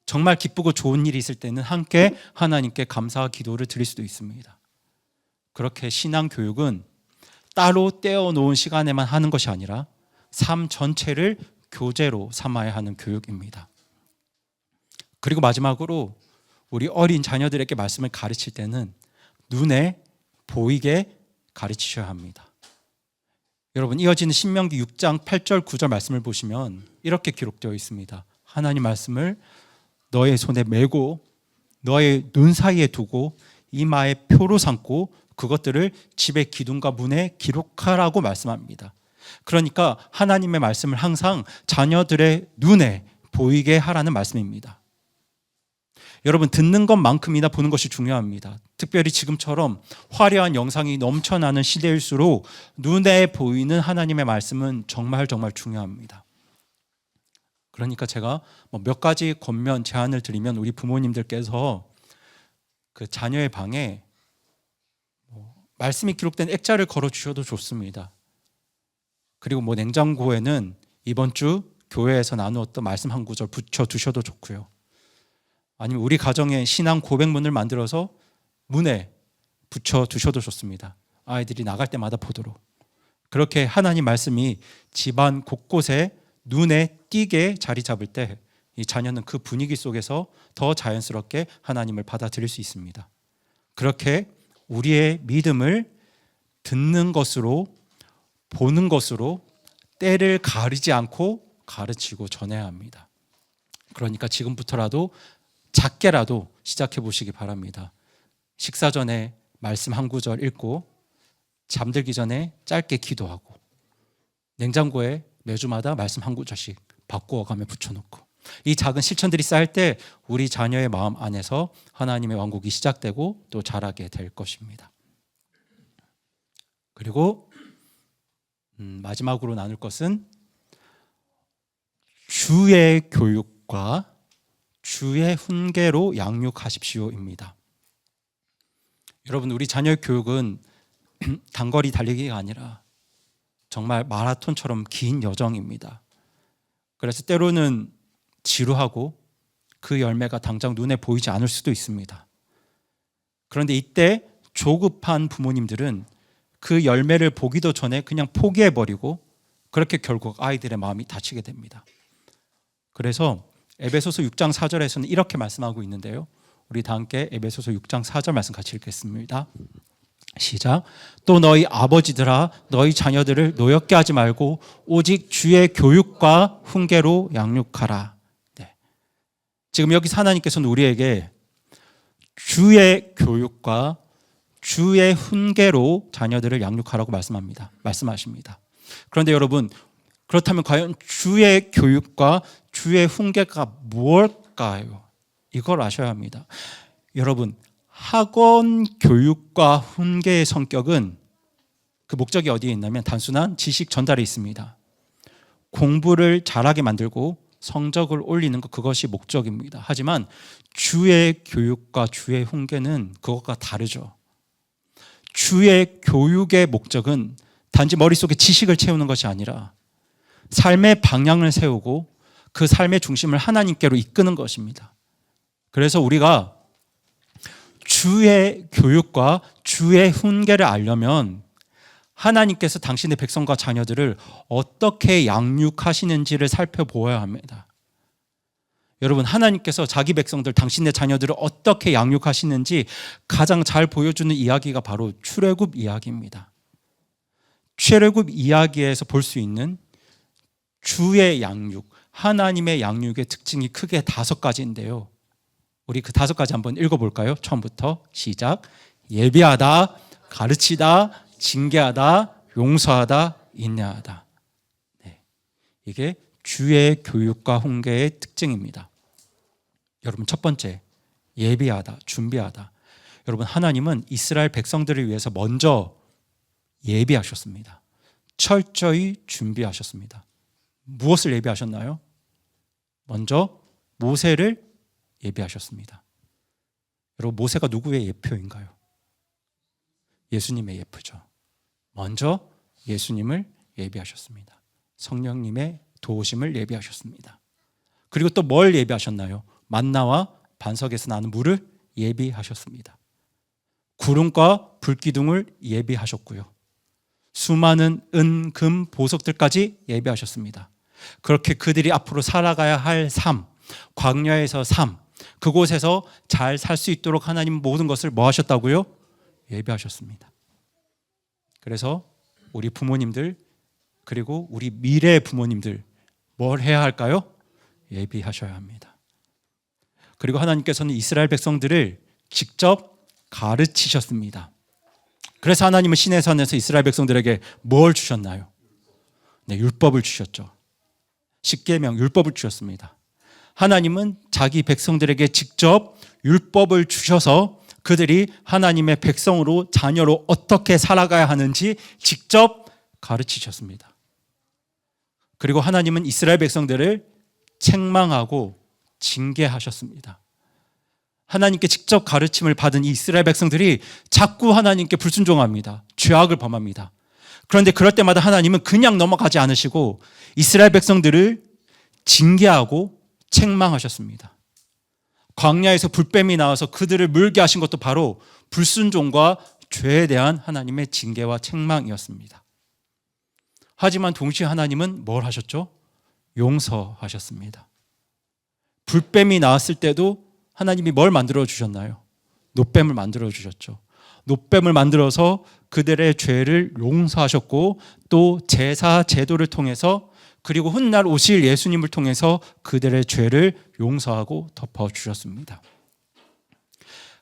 정말 기쁘고 좋은 일이 있을 때는 함께 하나님께 감사와 기도를 드릴 수도 있습니다. 그렇게 신앙교육은 따로 떼어놓은 시간에만 하는 것이 아니라 삶 전체를 교재로 삼아야 하는 교육입니다. 그리고 마지막으로 우리 어린 자녀들에게 말씀을 가르칠 때는 눈에 보이게 가르치셔야 합니다. 여러분, 이어지는 신명기 6장 8절 9절 말씀을 보시면 이렇게 기록되어 있습니다. 하나님 말씀을 너의 손에 메고 너의 눈 사이에 두고 이마에 표로 삼고 그것들을 집의 기둥과 문에 기록하라고 말씀합니다. 그러니까 하나님의 말씀을 항상 자녀들의 눈에 보이게 하라는 말씀입니다. 여러분, 듣는 것만큼이나 보는 것이 중요합니다. 특별히 지금처럼 화려한 영상이 넘쳐나는 시대일수록 눈에 보이는 하나님의 말씀은 정말 중요합니다. 그러니까 제가 뭐 몇 가지 권면 제안을 드리면 우리 부모님들께서 그 자녀의 방에 말씀이 기록된 액자를 걸어 주셔도 좋습니다. 그리고 뭐 냉장고에는 이번 주 교회에서 나누었던 말씀 한 구절 붙여 두셔도 좋고요. 아니면 우리 가정의 신앙 고백문을 만들어서 문에 붙여 두셔도 좋습니다. 아이들이 나갈 때마다 보도록. 그렇게 하나님 말씀이 집안 곳곳에 눈에 띄게 자리 잡을 때 이 자녀는 그 분위기 속에서 더 자연스럽게 하나님을 받아들일 수 있습니다. 그렇게 우리의 믿음을 듣는 것으로, 보는 것으로 때를 가리지 않고 가르치고 전해야 합니다. 그러니까 지금부터라도 작게라도 시작해 보시기 바랍니다. 식사 전에 말씀 한 구절 읽고 잠들기 전에 짧게 기도하고 냉장고에 매주마다 말씀 한 구절씩 바꾸어가며 붙여놓고 이 작은 실천들이 쌓일 때 우리 자녀의 마음 안에서 하나님의 왕국이 시작되고 또 자라게 될 것입니다. 그리고 마지막으로 나눌 것은 주의 교육과 주의 훈계로 양육하십시오입니다. 여러분, 우리 자녀의 교육은 단거리 달리기가 아니라 정말 마라톤처럼 긴 여정입니다. 그래서 때로는 지루하고 그 열매가 당장 눈에 보이지 않을 수도 있습니다. 그런데 이때 조급한 부모님들은 그 열매를 보기도 전에 그냥 포기해버리고 그렇게 결국 아이들의 마음이 다치게 됩니다. 그래서 에베소서 6장 4절에서는 이렇게 말씀하고 있는데요. 우리 다 함께 에베소서 6장 4절 말씀 같이 읽겠습니다. 시작. 또 너희 아버지들아 너희 자녀들을 노엽게 하지 말고 오직 주의 교육과 훈계로 양육하라. 네. 지금 여기서 하나님께서는 우리에게 주의 교육과 주의 훈계로 자녀들을 양육하라고 말씀하십니다. 그런데 여러분, 그렇다면 과연 주의 교육과 주의 훈계가 무엇일까요? 이걸 아셔야 합니다. 여러분, 학원 교육과 훈계의 성격은 그 목적이 어디에 있냐면 단순한 지식 전달에 있습니다. 공부를 잘하게 만들고 성적을 올리는 것, 그것이 목적입니다. 하지만 주의 교육과 주의 훈계는 그것과 다르죠. 주의 교육의 목적은 단지 머릿속에 지식을 채우는 것이 아니라 삶의 방향을 세우고 그 삶의 중심을 하나님께로 이끄는 것입니다. 그래서 우리가 주의 교육과 주의 훈계를 알려면 하나님께서 당신의 백성과 자녀들을 어떻게 양육하시는지를 살펴보아야 합니다. 여러분, 하나님께서 자기 백성들, 당신의 자녀들을 어떻게 양육하시는지 가장 잘 보여주는 이야기가 바로 출애굽 이야기입니다. 출애굽 이야기에서 볼 수 있는 주의 양육, 하나님의 양육의 특징이 크게 5가지인데요. 우리 그 5가지 한번 읽어볼까요? 처음부터 시작. 예비하다, 가르치다, 징계하다, 용서하다, 인내하다. 네. 이게 주의 교육과 훈계의 특징입니다. 여러분, 첫 번째, 예비하다, 준비하다. 여러분, 하나님은 이스라엘 백성들을 위해서 먼저 예비하셨습니다. 철저히 준비하셨습니다. 무엇을 예비하셨나요? 먼저 모세를 예비하셨습니다. 여러분, 모세가 누구의 예표인가요? 예수님의 예표죠. 먼저 예수님을 예비하셨습니다. 성령님의 도우심을 예비하셨습니다. 그리고 또 뭘 예비하셨나요? 만나와 반석에서 나는 물을 예비하셨습니다. 구름과 불기둥을 예비하셨고요. 수많은 은, 금, 보석들까지 예비하셨습니다. 그렇게 그들이 앞으로 살아가야 할 삶, 광야에서 삶, 그곳에서 잘 살 수 있도록 하나님 모든 것을 뭐 하셨다고요? 예비하셨습니다. 그래서 우리 부모님들, 그리고 우리 미래의 부모님들 뭘 해야 할까요? 예비하셔야 합니다. 그리고 하나님께서는 이스라엘 백성들을 직접 가르치셨습니다. 그래서 하나님은 시내 산에서 이스라엘 백성들에게 뭘 주셨나요? 네, 율법을 주셨죠. 십계명, 율법을 주셨습니다. 하나님은 자기 백성들에게 직접 율법을 주셔서 그들이 하나님의 백성으로, 자녀로 어떻게 살아가야 하는지 직접 가르치셨습니다. 그리고 하나님은 이스라엘 백성들을 책망하고 징계하셨습니다. 하나님께 직접 가르침을 받은 이 이스라엘 백성들이 자꾸 하나님께 불순종합니다. 죄악을 범합니다. 그런데 그럴 때마다 하나님은 그냥 넘어가지 않으시고 이스라엘 백성들을 징계하고 책망하셨습니다. 광야에서 불뱀이 나와서 그들을 물게 하신 것도 바로 불순종과 죄에 대한 하나님의 징계와 책망이었습니다. 하지만 동시에 하나님은 뭘 하셨죠? 용서하셨습니다. 불뱀이 나왔을 때도 하나님이 뭘 만들어 주셨나요? 놋뱀을 만들어 주셨죠. 놋뱀을 만들어서 그들의 죄를 용서하셨고 또 제사 제도를 통해서 그리고 훗날 오실 예수님을 통해서 그들의 죄를 용서하고 덮어주셨습니다.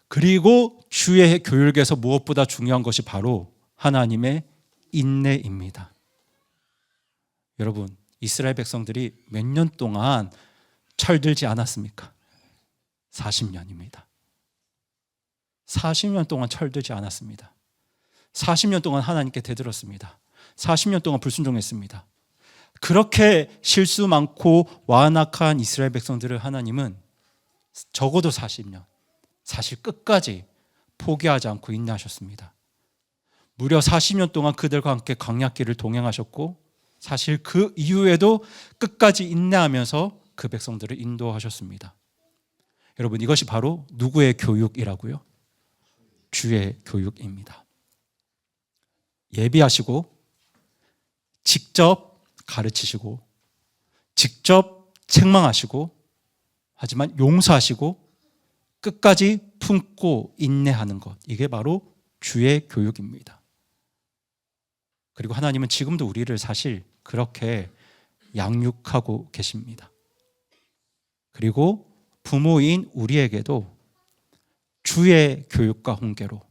그리고 주의 교육에서 무엇보다 중요한 것이 바로 하나님의 인내입니다. 여러분, 이스라엘 백성들이 몇 년 동안 철들지 않았습니까? 40년입니다. 40년 동안 철들지 않았습니다. 40년 동안 하나님께 대들었습니다. 40년 동안 불순종했습니다. 그렇게 실수 많고 완악한 이스라엘 백성들을 하나님은 적어도 40년, 사실 끝까지 포기하지 않고 인내하셨습니다. 무려 40년 동안 그들과 함께 광야길을 동행하셨고 사실 그 이후에도 끝까지 인내하면서 그 백성들을 인도하셨습니다. 여러분, 이것이 바로 누구의 교육이라고요? 주의 교육입니다. 예비하시고 직접 가르치시고 직접 책망하시고 하지만 용서하시고 끝까지 품고 인내하는 것, 이게 바로 주의 교육입니다. 그리고 하나님은 지금도 우리를 사실 그렇게 양육하고 계십니다. 그리고 부모인 우리에게도 주의 교육과 훈계로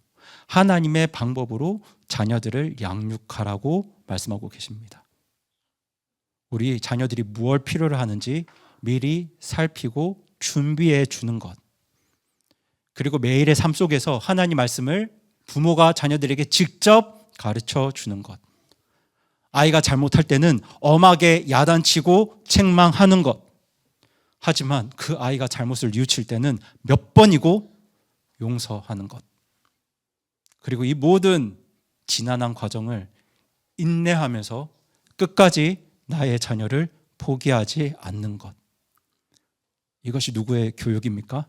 하나님의 방법으로 자녀들을 양육하라고 말씀하고 계십니다. 우리 자녀들이 무엇 필요로 하는지 미리 살피고 준비해 주는 것, 그리고 매일의 삶 속에서 하나님 말씀을 부모가 자녀들에게 직접 가르쳐 주는 것, 아이가 잘못할 때는 엄하게 야단치고 책망하는 것, 하지만 그 아이가 잘못을 뉘우칠 때는 몇 번이고 용서하는 것, 그리고 이 모든 지난한 과정을 인내하면서 끝까지 나의 자녀를 포기하지 않는 것, 이것이 누구의 교육입니까?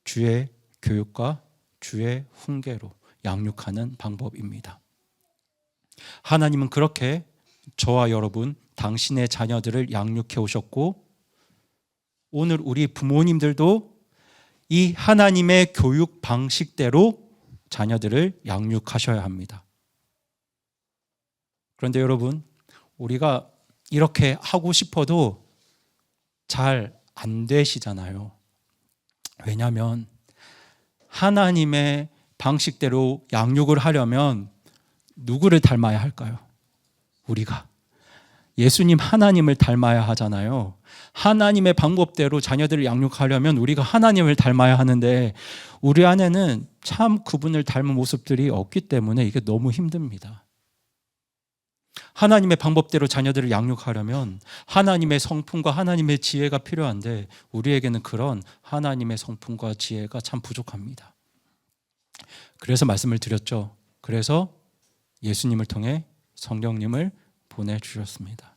주의 교육과 주의 훈계로 양육하는 방법입니다. 하나님은 그렇게 저와 여러분, 당신의 자녀들을 양육해 오셨고 오늘 우리 부모님들도 이 하나님의 교육 방식대로 자녀들을 양육하셔야 합니다. 그런데 여러분, 우리가 이렇게 하고 싶어도 잘 안 되시잖아요. 왜냐하면 하나님의 방식대로 양육을 하려면 누구를 닮아야 할까요? 우리가 예수님 하나님을 닮아야 하잖아요. 하나님의 방법대로 자녀들을 양육하려면 우리가 하나님을 닮아야 하는데 우리 안에는 참 그분을 닮은 모습들이 없기 때문에 이게 너무 힘듭니다. 하나님의 방법대로 자녀들을 양육하려면 하나님의 성품과 하나님의 지혜가 필요한데 우리에게는 그런 하나님의 성품과 지혜가 참 부족합니다. 그래서 말씀을 드렸죠. 그래서 예수님을 통해 성령님을 보내주셨습니다.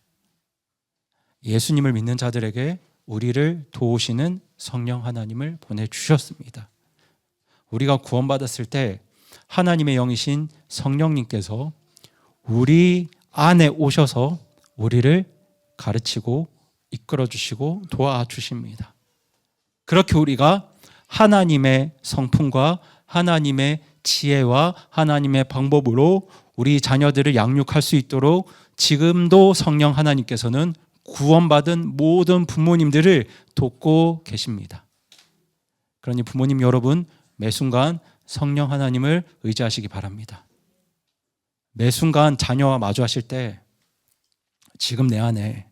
예수님을 믿는 자들에게 우리를 도우시는 성령 하나님을 보내주셨습니다. 우리가 구원받았을 때 하나님의 영이신 성령님께서 우리 안에 오셔서 우리를 가르치고 이끌어주시고 도와주십니다. 그렇게 우리가 하나님의 성품과 하나님의 지혜와 하나님의 방법으로 우리 자녀들을 양육할 수 있도록 지금도 성령 하나님께서는 구원받은 모든 부모님들을 돕고 계십니다. 그러니 부모님 여러분, 매 순간 성령 하나님을 의지하시기 바랍니다. 매 순간 자녀와 마주하실 때 지금 내 안에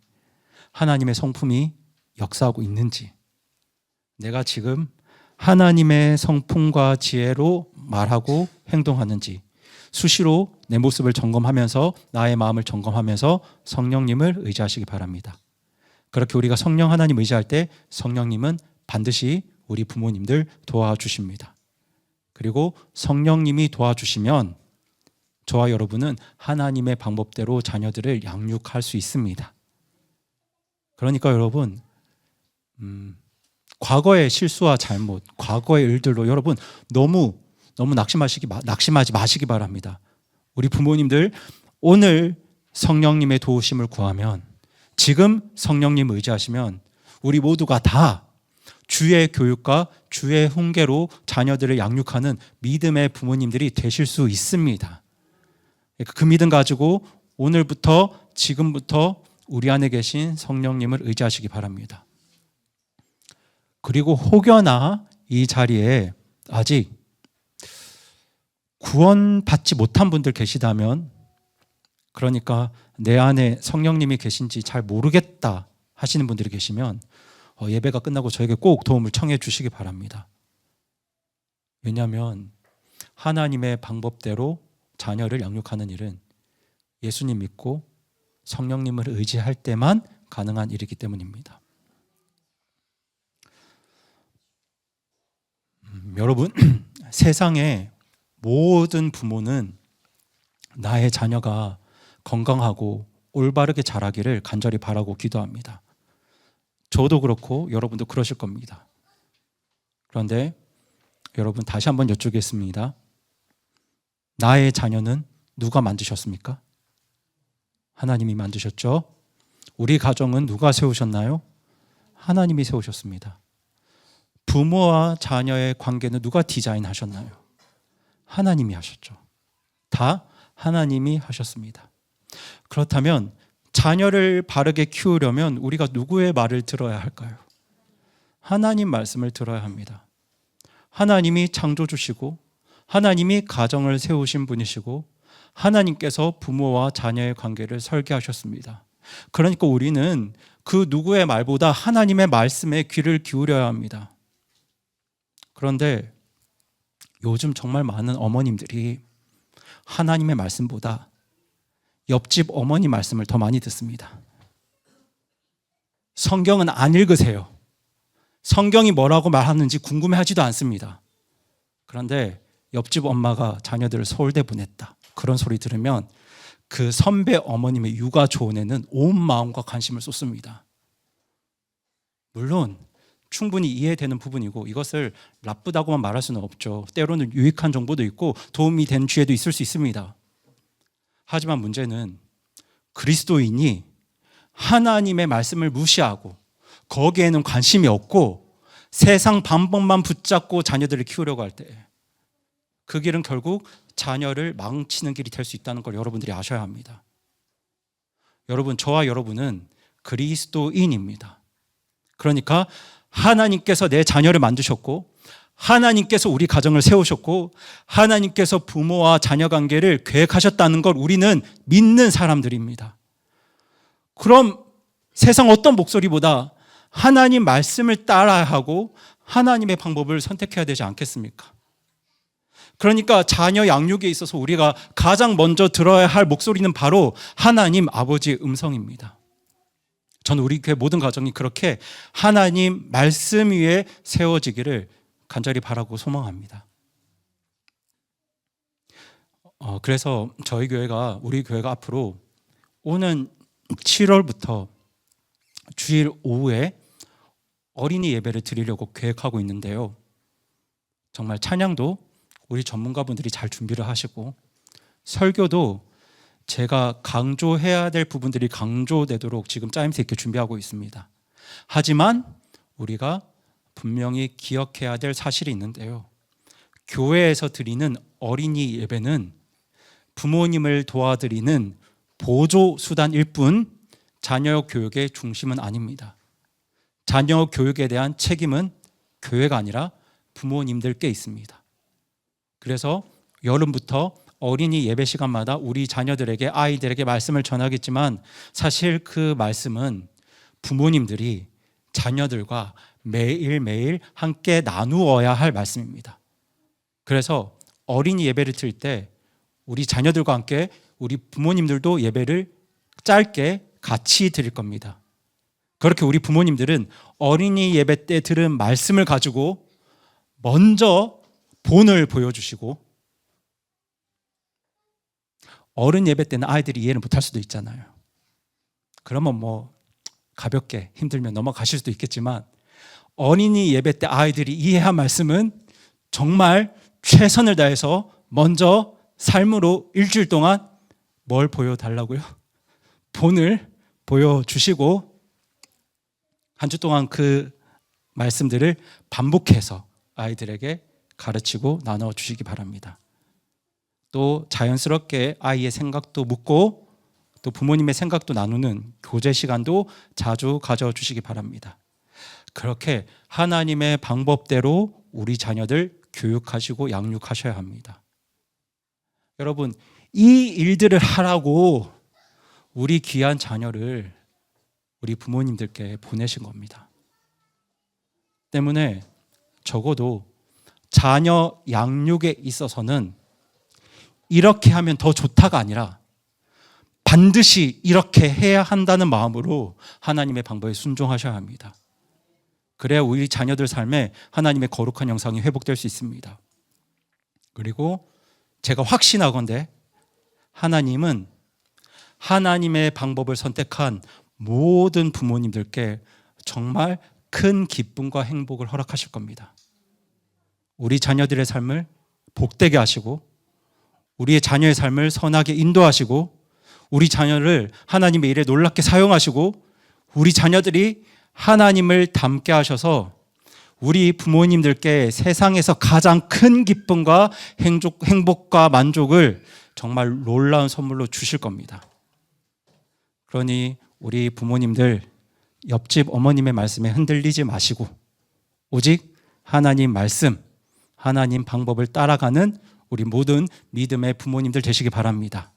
하나님의 성품이 역사하고 있는지, 내가 지금 하나님의 성품과 지혜로 말하고 행동하는지 수시로 내 모습을 점검하면서 나의 마음을 점검하면서 성령님을 의지하시기 바랍니다. 그렇게 우리가 성령 하나님 의지할 때 성령님은 반드시 우리 부모님들 도와주십니다. 그리고 성령님이 도와주시면 저와 여러분은 하나님의 방법대로 자녀들을 양육할 수 있습니다. 그러니까 여러분, 과거의 실수와 잘못, 과거의 일들로 여러분 너무 낙심하지 마시기 바랍니다. 우리 부모님들 오늘 성령님의 도우심을 구하면, 지금 성령님 의지하시면 우리 모두가 다 주의 교육과 주의 훈계로 자녀들을 양육하는 믿음의 부모님들이 되실 수 있습니다. 그 믿음 가지고 오늘부터, 지금부터 우리 안에 계신 성령님을 의지하시기 바랍니다. 그리고 혹여나 이 자리에 아직 구원받지 못한 분들 계시다면, 그러니까 내 안에 성령님이 계신지 잘 모르겠다 하시는 분들이 계시면 예배가 끝나고 저에게 꼭 도움을 청해 주시기 바랍니다. 왜냐하면 하나님의 방법대로 자녀를 양육하는 일은 예수님 믿고 성령님을 의지할 때만 가능한 일이기 때문입니다. 여러분, 세상의 모든 부모는 나의 자녀가 건강하고 올바르게 자라기를 간절히 바라고 기도합니다. 저도 그렇고 여러분도 그러실 겁니다. 그런데 여러분, 다시 한번 여쭙겠습니다. 나의 자녀는 누가 만드셨습니까? 하나님이 만드셨죠? 우리 가정은 누가 세우셨나요? 하나님이 세우셨습니다. 부모와 자녀의 관계는 누가 디자인하셨나요? 하나님이 하셨죠. 다 하나님이 하셨습니다. 그렇다면 자녀를 바르게 키우려면 우리가 누구의 말을 들어야 할까요? 하나님 말씀을 들어야 합니다. 하나님이 창조주시고 하나님이 가정을 세우신 분이시고 하나님께서 부모와 자녀의 관계를 설계하셨습니다. 그러니까 우리는 그 누구의 말보다 하나님의 말씀에 귀를 기울여야 합니다. 그런데 요즘 정말 많은 어머님들이 하나님의 말씀보다 옆집 어머니 말씀을 더 많이 듣습니다. 성경은 안 읽으세요. 성경이 뭐라고 말하는지 궁금해하지도 않습니다. 그런데 옆집 엄마가 자녀들을 서울대 보냈다, 그런 소리 들으면 그 선배 어머님의 육아 조언에는 온 마음과 관심을 쏟습니다. 물론 충분히 이해되는 부분이고 이것을 나쁘다고만 말할 수는 없죠. 때로는 유익한 정보도 있고 도움이 되는 지혜도 있을 수 있습니다. 하지만 문제는 그리스도인이 하나님의 말씀을 무시하고 거기에는 관심이 없고 세상 방법만 붙잡고 자녀들을 키우려고 할 때 그 길은 결국 자녀를 망치는 길이 될 수 있다는 걸 여러분들이 아셔야 합니다. 여러분, 저와 여러분은 그리스도인입니다. 그러니까 하나님께서 내 자녀를 만드셨고 하나님께서 우리 가정을 세우셨고 하나님께서 부모와 자녀 관계를 계획하셨다는 걸 우리는 믿는 사람들입니다. 그럼 세상 어떤 목소리보다 하나님 말씀을 따라야 하고 하나님의 방법을 선택해야 되지 않겠습니까? 그러니까 자녀 양육에 있어서 우리가 가장 먼저 들어야 할 목소리는 바로 하나님 아버지의 음성입니다. 저는 우리 교회 모든 가정이 그렇게 하나님 말씀 위에 세워지기를 간절히 바라고 소망합니다. 그래서 우리 교회가 앞으로 오는 7월부터 주일 오후에 어린이 예배를 드리려고 계획하고 있는데요. 정말 찬양도 우리 전문가분들이 잘 준비를 하시고 설교도 제가 강조해야 될 부분들이 강조되도록 지금 짜임새 있게 준비하고 있습니다. 하지만 우리가 분명히 기억해야 될 사실이 있는데요. 교회에서 드리는 어린이 예배는 부모님을 도와드리는 보조 수단일 뿐 자녀 교육의 중심은 아닙니다. 자녀 교육에 대한 책임은 교회가 아니라 부모님들께 있습니다. 그래서 여름부터 어린이 예배 시간마다 우리 자녀들에게, 아이들에게 말씀을 전하겠지만 사실 그 말씀은 부모님들이 자녀들과 매일매일 함께 나누어야 할 말씀입니다. 그래서 어린이 예배를 드릴 때 우리 자녀들과 함께 우리 부모님들도 예배를 짧게 같이 드릴 겁니다. 그렇게 우리 부모님들은 어린이 예배 때 들은 말씀을 가지고 먼저 본을 보여주시고, 어른 예배 때는 아이들이 이해를 못할 수도 있잖아요. 그러면 뭐 가볍게 힘들면 넘어가실 수도 있겠지만, 어린이 예배 때 아이들이 이해한 말씀은 정말 최선을 다해서 먼저 삶으로 일주일 동안 뭘 보여달라고요? 본을 보여주시고 한 주 동안 그 말씀들을 반복해서 아이들에게 가르치고 나눠주시기 바랍니다. 또 자연스럽게 아이의 생각도 묻고 또 부모님의 생각도 나누는 교제 시간도 자주 가져주시기 바랍니다. 그렇게 하나님의 방법대로 우리 자녀들 교육하시고 양육하셔야 합니다. 여러분, 이 일들을 하라고 우리 귀한 자녀를 우리 부모님들께 보내신 겁니다. 때문에 적어도 자녀 양육에 있어서는 이렇게 하면 더 좋다가 아니라 반드시 이렇게 해야 한다는 마음으로 하나님의 방법에 순종하셔야 합니다. 그래야 우리 자녀들 삶에 하나님의 거룩한 영상이 회복될 수 있습니다. 그리고 제가 확신하건대 하나님은 하나님의 방법을 선택한 모든 부모님들께 정말 큰 기쁨과 행복을 허락하실 겁니다. 우리 자녀들의 삶을 복되게 하시고 우리의 자녀의 삶을 선하게 인도하시고 우리 자녀를 하나님의 일에 놀랍게 사용하시고 우리 자녀들이 하나님을 닮게 하셔서 우리 부모님들께 세상에서 가장 큰 기쁨과 행복과 만족을 정말 놀라운 선물로 주실 겁니다. 그러니 우리 부모님들 옆집 어머님의 말씀에 흔들리지 마시고 오직 하나님 말씀, 하나님 방법을 따라가는 우리 모든 믿음의 부모님들 되시기 바랍니다.